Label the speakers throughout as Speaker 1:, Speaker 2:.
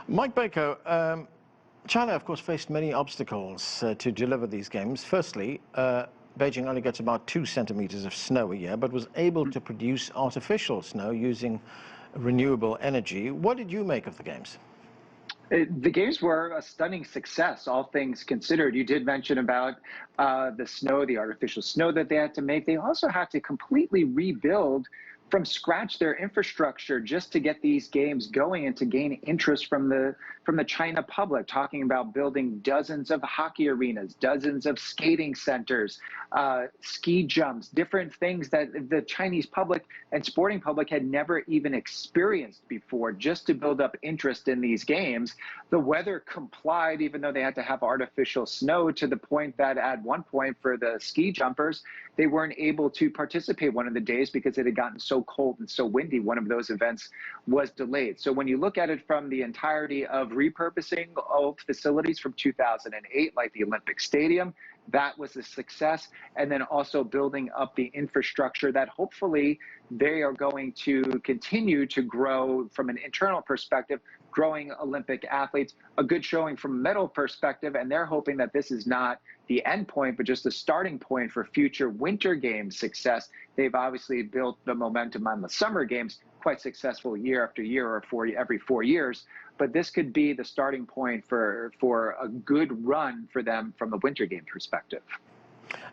Speaker 1: Mike Bako, China, of course, faced many obstacles to deliver these games. Firstly, Beijing only gets about 2 centimeters of snow a year, but was able to produce artificial snow using renewable energy. What did you make of the games?
Speaker 2: The games were a stunning success, all things considered. You did mention about the snow, the artificial snow that they had to make. They also had to completely rebuild from scratch their infrastructure just to get these games going and to gain interest from the China public, talking about building dozens of hockey arenas, dozens of skating centers, ski jumps, different things that the Chinese public and sporting public had never even experienced before, just to build up interest in these games. The weather complied, even though they had to have artificial snow, to the point that at one point for the ski jumpers, they weren't able to participate one of the days because it had gotten so cold and so windy. One of those events was delayed. So when you look at it from the entirety of repurposing old facilities from 2008, like the Olympic Stadium, that was a success. And then also building up the infrastructure that hopefully they are going to continue to grow from an internal perspective, growing Olympic athletes, a good showing from a medal perspective. And they're hoping that this is not the end point, but just a starting point for future Winter Games success. They've obviously built the momentum on the Summer Games, quite successful year after year or every 4 years. But this could be the starting point for a good run for them from a Winter Games perspective.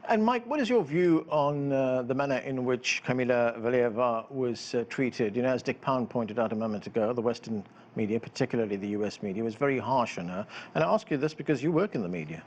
Speaker 1: And Mike, what is your view on the manner in which Kamila Valieva was treated? You know, as Dick Pound pointed out a moment ago, the Western media, particularly the US media, was very harsh on her. And I ask you this because you work in the media.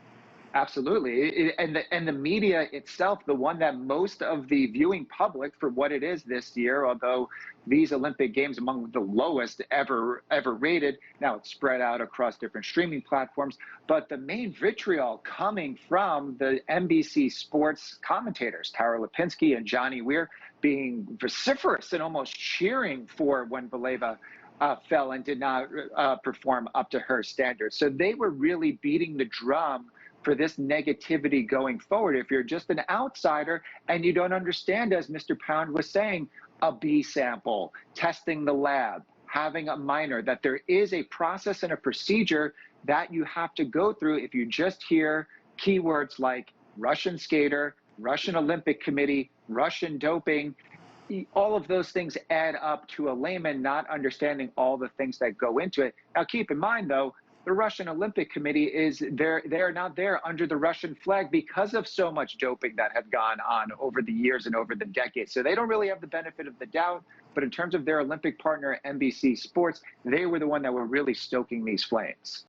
Speaker 2: Absolutely. And the media itself, the one that most of the viewing public for what it is this year, although these Olympic Games among the lowest ever rated, now it's spread out across different streaming platforms, but the main vitriol coming from the NBC sports commentators, Tara Lipinski and Johnny Weir, being vociferous and almost cheering for when Valieva fell and did not perform up to her standards. So they were really beating the drum for this negativity going forward. If you're just an outsider and you don't understand, as Mr. Pound was saying, a B sample, testing the lab, having a minor, that there is a process and a procedure that you have to go through. If you just hear keywords like Russian skater, Russian Olympic Committee, Russian doping, all of those things add up to a layman not understanding all the things that go into it. Now, keep in mind, though, the Russian Olympic Committee they're not there under the Russian flag because of so much doping that had gone on over the years and over the decades. So they don't really have the benefit of the doubt. But in terms of their Olympic partner, NBC Sports, they were the one that were really stoking these flames.